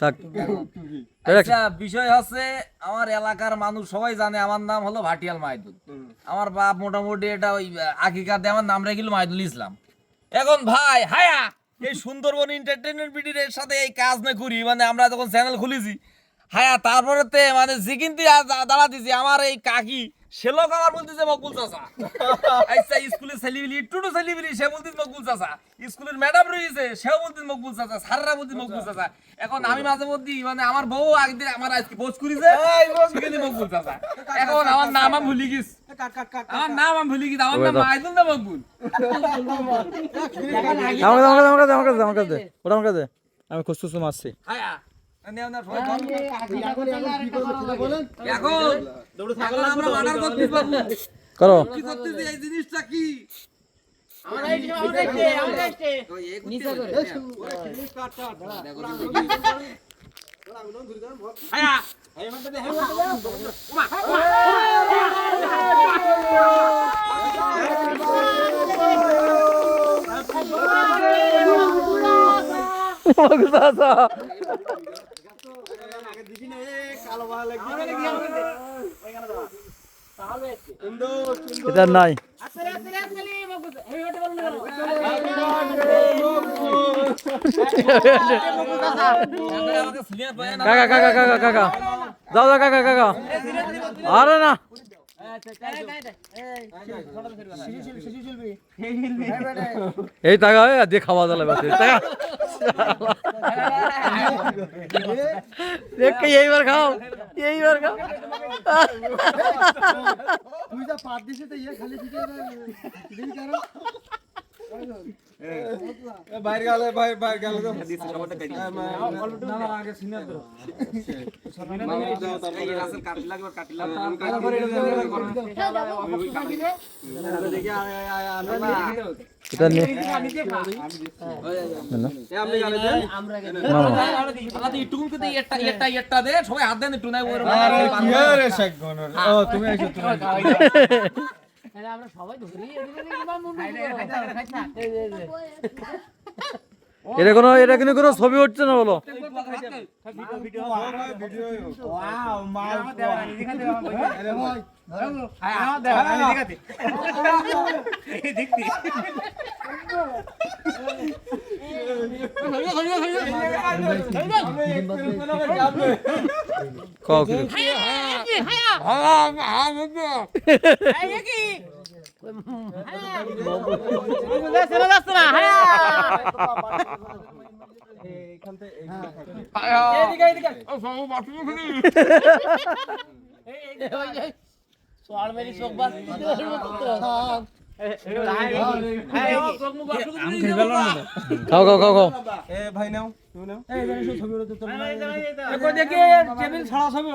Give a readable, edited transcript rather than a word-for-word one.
থাক আচ্ছা বিষয় হচ্ছে আমার এলাকার মানুষ সবাই জানে আমার নাম হলো ভাটিয়াল মাইদুল। আমার বাপ মোটামুটি এটা ওই আকিকা দিয়ে আমার নাম রেখেছিল মাইদুল ইসলাম। এখন ভাই হায়া এই সুন্দরবন এন্টারটেইনমেন্ট ভিডিওর সাথে এই কাজ না করি মানে আমরা যখন চ্যানেল খুলেছি হায়া তারপরে মানে জিকিনতি দাঁড়া দিছি আমার এই কাকি সে লোক আমার বলতেছে মকবুল চাচা। আচ্ছা স্কুলের ছেলেবিলি একটু ছেলেবিলি সে বলতেছে মকবুল চাচা, স্কুলের ম্যাডাম রয়েছে সেও বলতেছে মকবুল চাচা, স্যাররা বলতেছে মকবুল চাচা। এখন আমি মাঝে মধ্যে মানে আমার বউ একদিন আমার আজকে বোঝ করেছে মকবুল চাচা। এখন আমার নাম আমি ভুলে গেছি, আমার নাম আমি ভুলে গেছি, আমার নাম মাইদুল না মকবুল। আমার কাছে ওটা আমার কাছে আমি খুশখুশ মারছি হায়া এখন আমরা অর্ডার করতে পারবো করো কি করতেছি এই জিনিসটা কি এটা নাই কাকা কাকা কাকা কাকা যাও যাও কাকা কাকা আরে না এই টাকা দিয়ে খাওয়া যাবে এইবার খাও এইবার খাও তুই যা পাত দিছিস তো ইয়ে খালি দিতে দিবি কেন বাইরে গেলে বাইরে গেলে তো না না আগে সিনিয়র তো এটা নিয়ে সবাই হাত দেন একটু নাই তুমি আমরা সবাই ধরি এটা কিন্তু কোনো ছবি উঠছে না বলো খাও কি খাও খাও খাও খাও ভাই নাও তুমি নাও ছবি উঠতে তোর দেখি টেবিল ছাড়া ছবি